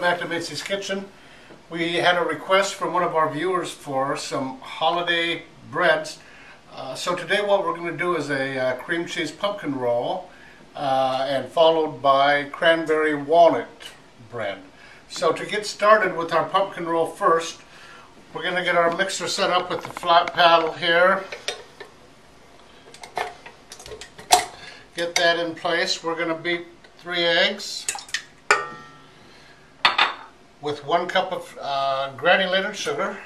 back to Mitzi's Kitchen. We had a request from one of our viewers for some holiday breads. So today what we're going to do is a cream cheese pumpkin roll and followed by cranberry walnut bread. So to get started with our pumpkin roll first, we're going to get our mixer set up with the flat paddle here. Get that in place. We're going to beat 3 eggs with 1 cup of granulated sugar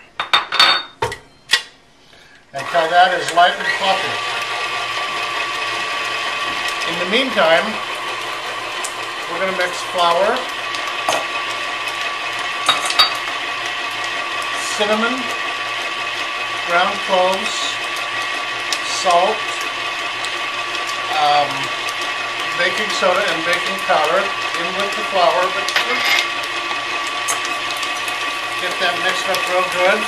until that is light and fluffy. In the meantime, we're going to mix flour, cinnamon, ground cloves, salt, baking soda and baking powder in with the flour. Get that mixed up real good.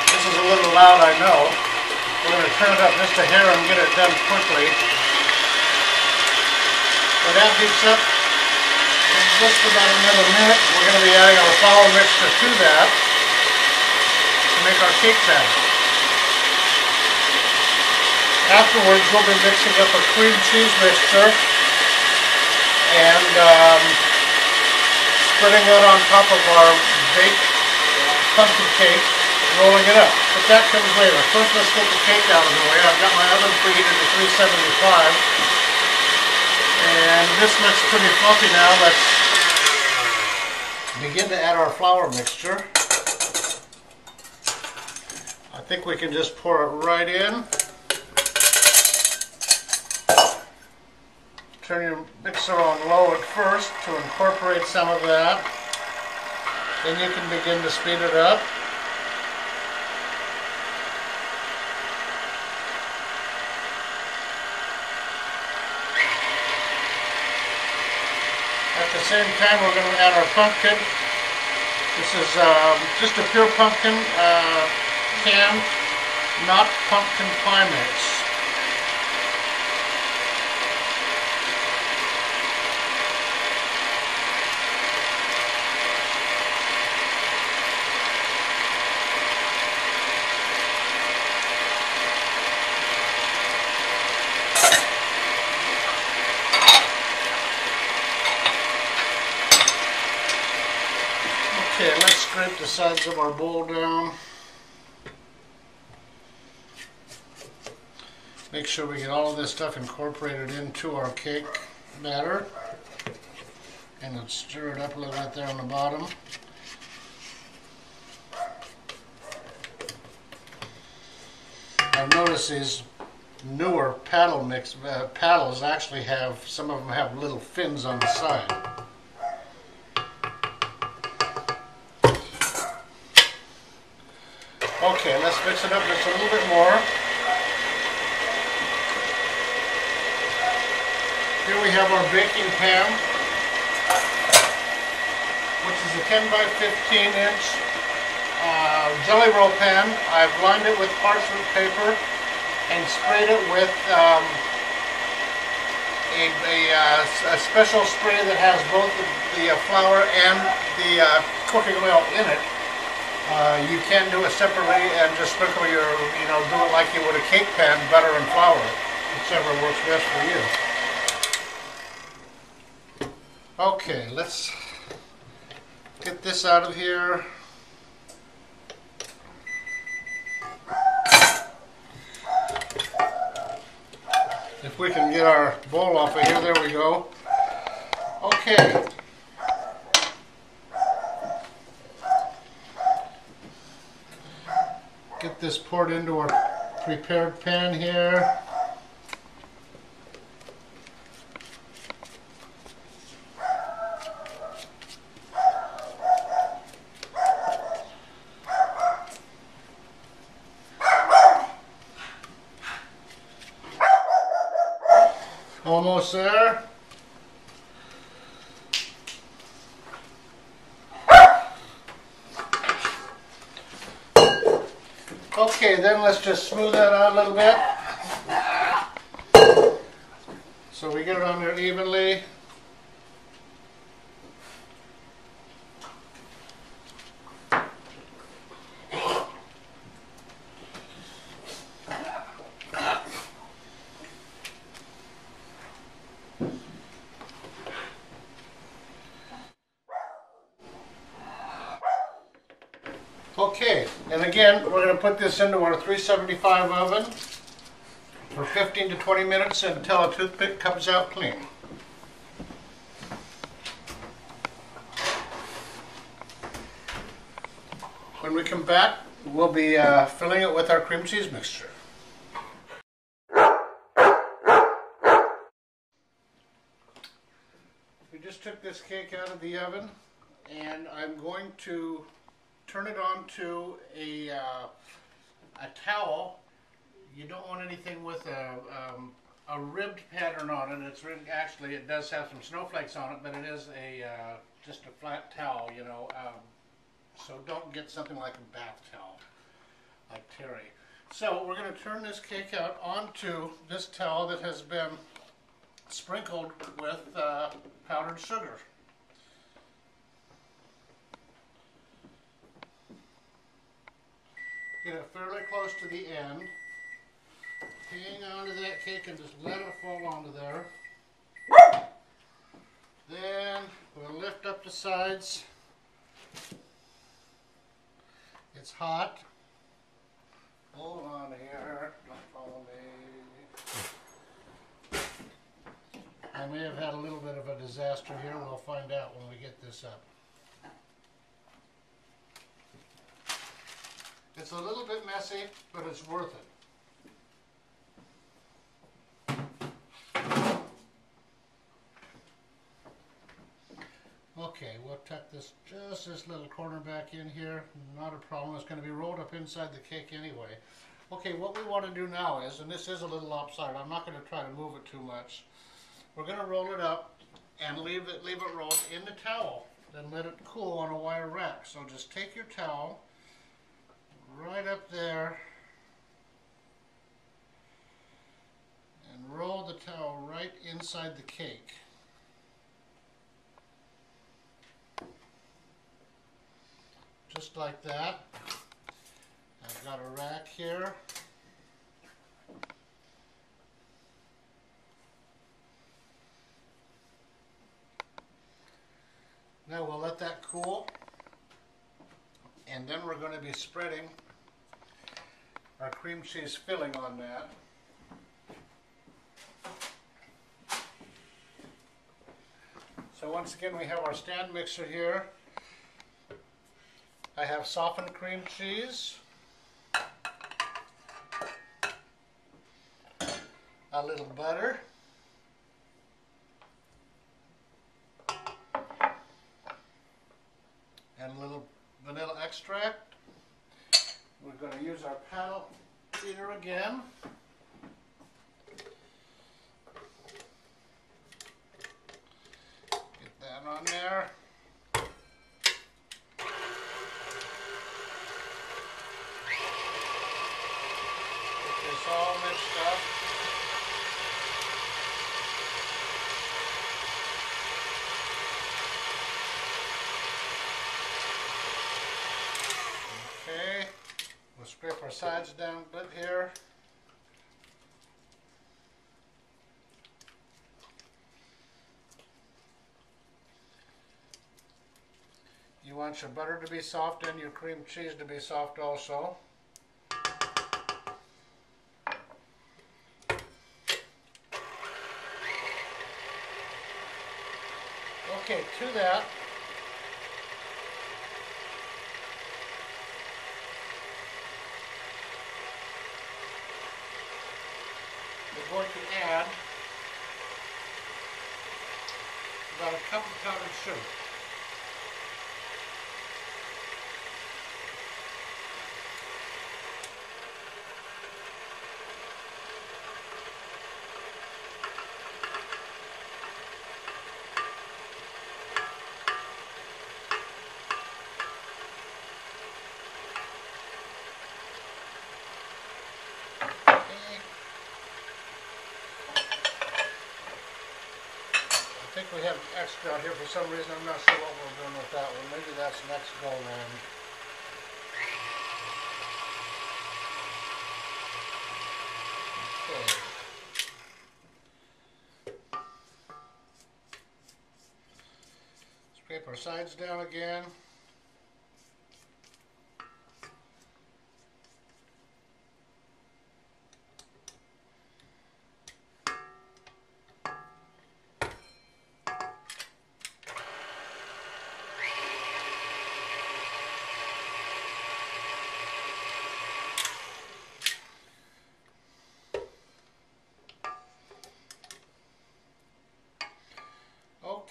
This is a little loud, I know. We're going to turn it up just a hair and get it done quickly. When that heats up, in just about another minute, we're going to be adding our flour mixture to that to make our cake batter. Afterwards, we'll be mixing up a cream cheese mixture and spreading that on top of our baked pumpkin cake, rolling it up. But that comes later. First, let's get the cake out of the way. I've got my oven preheated to 375, and this looks pretty fluffy now. Let's begin to add our flour mixture. I think we can just pour it right in. Turn your mixer on low at first to incorporate some of that. Then you can begin to speed it up. At the same time, we're going to add our pumpkin. This is just a pure pumpkin can, not pumpkin pie mix. Okay, let's scrape the sides of our bowl down. Make sure we get all of this stuff incorporated into our cake batter. And then stir it up a little bit there on the bottom. I've noticed these newer paddles actually have, some of them have little fins on the side. Okay, let's mix it up just a little bit more. Here we have our baking pan, which is a 10 by 15 inch jelly roll pan. I've lined it with parchment paper and sprayed it with a special spray that has both the flour and the cooking oil in it. You can do it separately and just sprinkle your, do it like you would a cake pan, butter and flour, whichever works best for you. Okay, let's get this out of here. If we can get our bowl off of here, there we go. Okay. Get this poured into our prepared pan here. Almost there. Okay, then let's just smooth that out a little bit. So we get it on there evenly. Okay, and again, we're going to put this into our 375 oven for 15 to 20 minutes until a toothpick comes out clean. When we come back, we'll be filling it with our cream cheese mixture. We just took this cake out of the oven, and I'm going to turn it onto a towel. You don't want anything with a ribbed pattern on it. It's really, actually, it does have some snowflakes on it, but it is just a flat towel, you know. So don't get something like a bath towel, like Terry. So we're going to turn this cake out onto this towel that has been sprinkled with powdered sugar. Get it fairly close to the end. Hang onto that cake and just let it fall onto there. Then we'll lift up the sides. It's hot. Hold on here. Don't follow me. I may have had a little bit of a disaster here. We'll find out when we get this up. It's a little bit messy, but it's worth it. Okay, we'll tuck this little corner back in here. Not a problem. It's going to be rolled up inside the cake anyway. Okay, what we want to do now is, and this is a little lopsided, I'm not going to try to move it too much. We're going to roll it up and leave it rolled in the towel. Then let it cool on a wire rack. So just take your towel right up there and roll the towel right inside the cake. Just like that. I've got a rack here. Now we'll let that cool, and then we're going to be spreading our cream cheese filling on that. So once again, we have our stand mixer here. I have softened cream cheese, a little butter, and a little vanilla extract. We're going to use our paddle beater again. Get that on there. It's all mixed up. Okay, we'll scrape our sides down a bit here. You want your butter to be soft and your cream cheese to be soft also. Okay, to that, we're going to add about a cup of powdered sugar. I think we have extra out here for some reason. I'm not sure what we're doing with that one. Maybe that's next go round. Okay. Scrape our sides down again.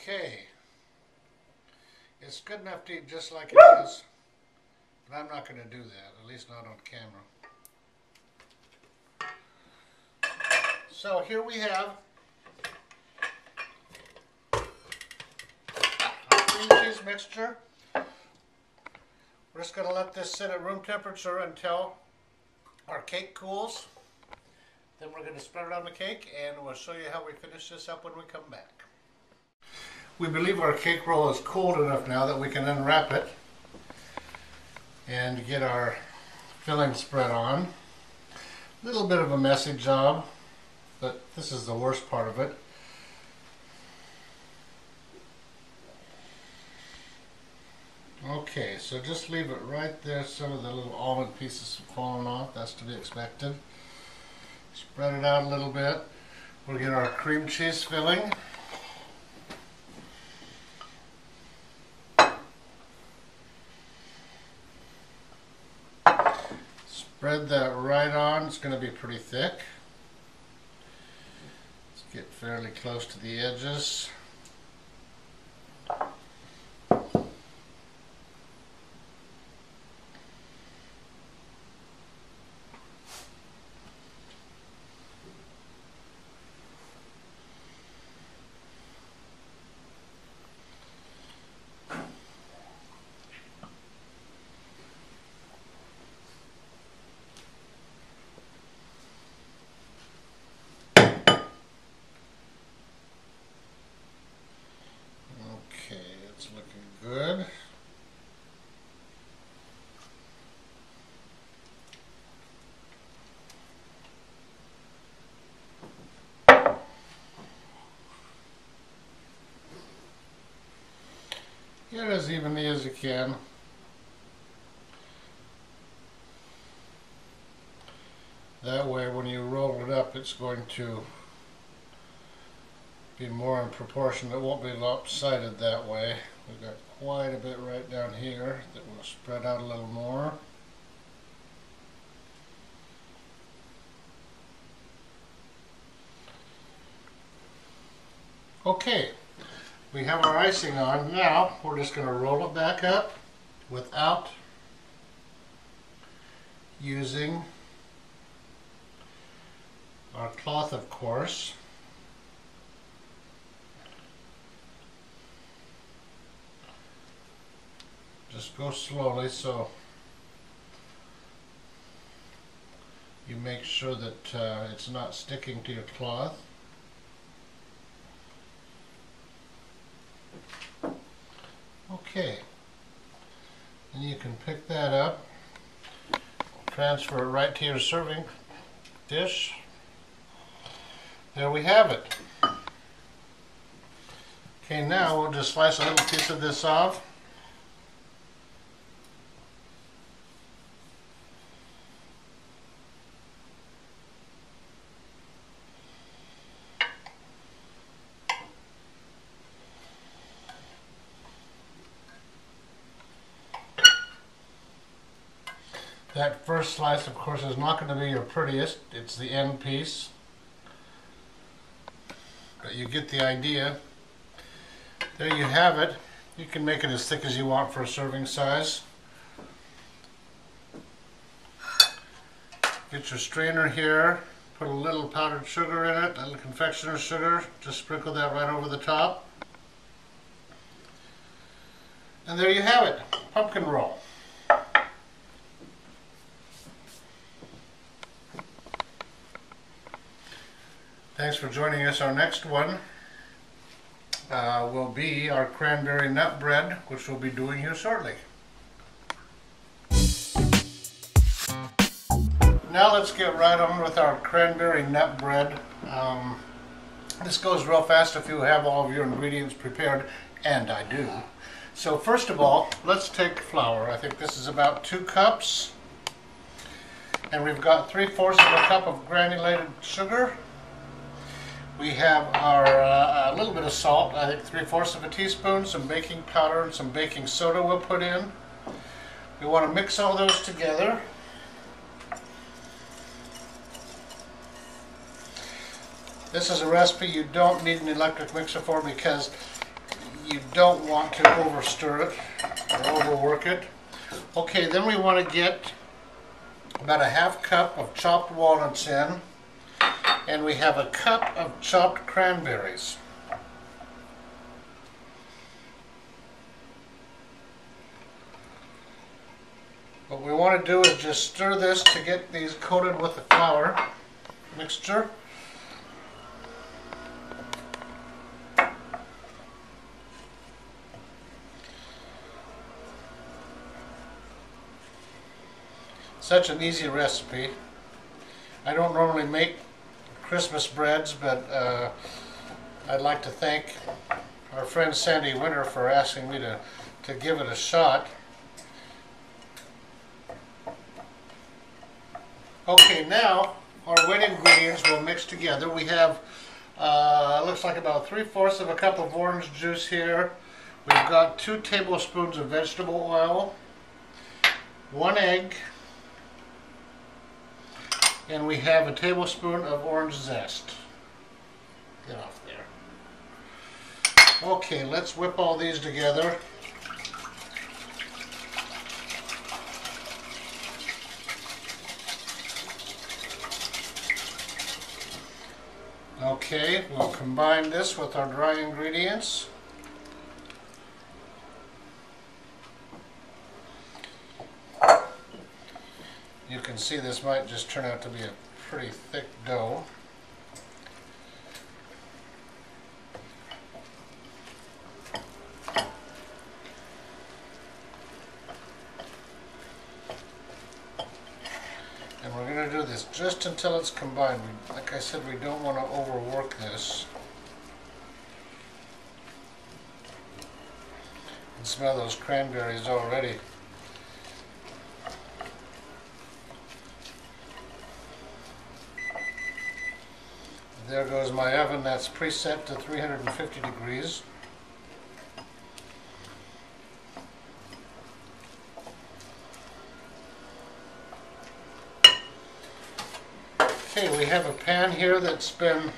Okay. It's good enough to eat just like it is, but I'm not going to do that, at least not on camera. So here we have our cream cheese mixture. We're just going to let this sit at room temperature until our cake cools. Then we're going to spread it on the cake, and we'll show you how we finish this up when we come back. We believe our cake roll is cooled enough now that we can unwrap it and get our filling spread on. A little bit of a messy job, but this is the worst part of it. Okay, so just leave it right there. Some of the little almond pieces have fallen off. That's to be expected. Spread it out a little bit. We'll get our cream cheese filling. Spread that right on. It's going to be pretty thick. Let's get fairly close to the edges. It's looking good. Get it as evenly as you can. That way when you roll it up, it's going to be more in proportion. It won't be lopsided that way. We've got quite a bit right down here that will spread out a little more. Okay, we have our icing on. Now we're just going to roll it back up without using our cloth, of course. Just go slowly so you make sure that it's not sticking to your cloth. Okay, and you can pick that up, transfer it right to your serving dish. There we have it. Okay, now we'll just slice a little piece of this off. That first slice, of course, is not going to be your prettiest. It's the end piece. But you get the idea. There you have it. You can make it as thick as you want for a serving size. Get your strainer here. Put a little powdered sugar in it, a little confectioner's sugar. Just sprinkle that right over the top. And there you have it. Pumpkin roll. Thanks for joining us. Our next one will be our cranberry nut bread, which we'll be doing here shortly. Now let's get right on with our cranberry nut bread. This goes real fast if you have all of your ingredients prepared, and I do. So first of all, let's take flour. I think this is about 2 cups. And we've got 3/4 of a cup of granulated sugar. We have our a little bit of salt, I think 3/4 of a teaspoon, some baking powder and some baking soda we'll put in. We want to mix all those together. This is a recipe you don't need an electric mixer for because you don't want to over stir it or overwork it. Okay, then we want to get about a half cup of chopped walnuts in, and we have a cup of chopped cranberries. What we want to do is just stir this to get these coated with the flour mixture. Such an easy recipe. I don't normally make Christmas breads, but I'd like to thank our friend Sandy Winter for asking me to give it a shot. Okay, now our wet ingredients will mix together. We have, looks like about 3/4 of a cup of orange juice here. We've got 2 tablespoons of vegetable oil, 1 egg, and we have a tablespoon of orange zest. Get off there. Okay, let's whip all these together. Okay, we'll combine this with our dry ingredients. You can see this might just turn out to be a pretty thick dough. And we're going to do this just until it's combined. Like I said, we don't want to overwork this. You can smell those cranberries already. There goes my oven. That's preset to 350 degrees. Okay, we have a pan here that's been,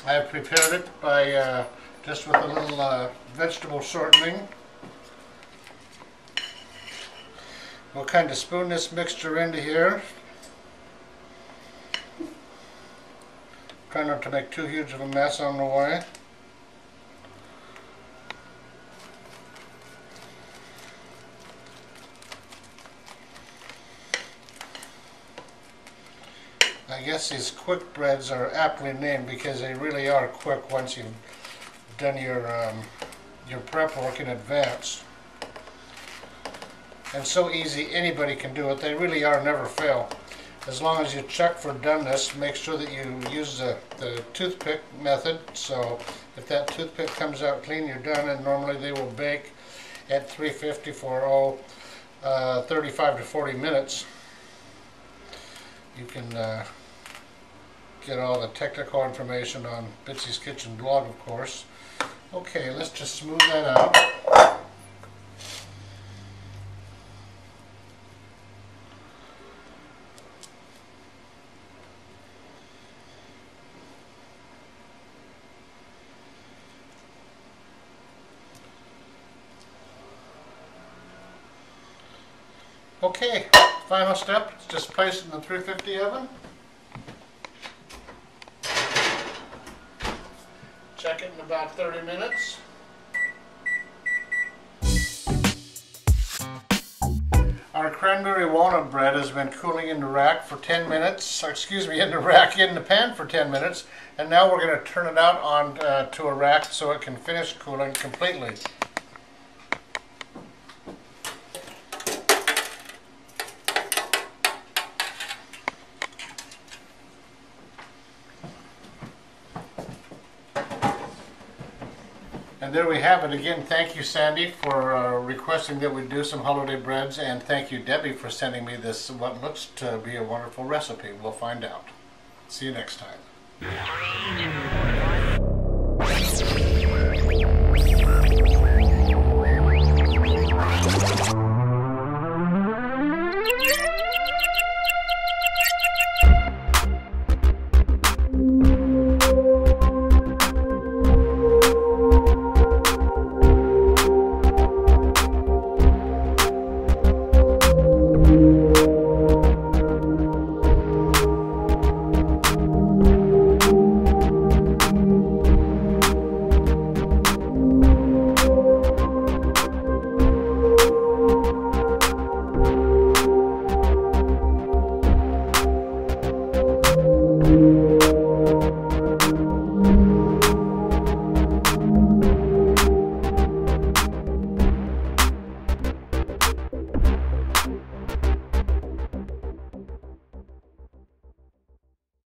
I have prepared it by just with a little vegetable shortening. We'll kind of spoon this mixture into here. Try not to make too huge of a mess on the way. I guess these quick breads are aptly named because they really are quick once you've done your prep work in advance. And so easy, anybody can do it. They really are never fail. As long as you check for doneness, make sure that you use the toothpick method. So if that toothpick comes out clean, you're done, and normally they will bake at 350 for 35 to 40 minutes. You can get all the technical information on Bitsy's Kitchen blog, of course. Okay, let's just smooth that out. Okay, final step, just place it in the 350 oven. Check it in about 30 minutes. Our cranberry walnut bread has been cooling in the rack for 10 minutes, excuse me, in the pan for 10 minutes, and now we're going to turn it out on to a rack so it can finish cooling completely. And there we have it again. Thank you, Sandy, for requesting that we do some holiday breads, and thank you, Debbie, for sending me this, what looks to be a wonderful recipe. We'll find out. See you next time.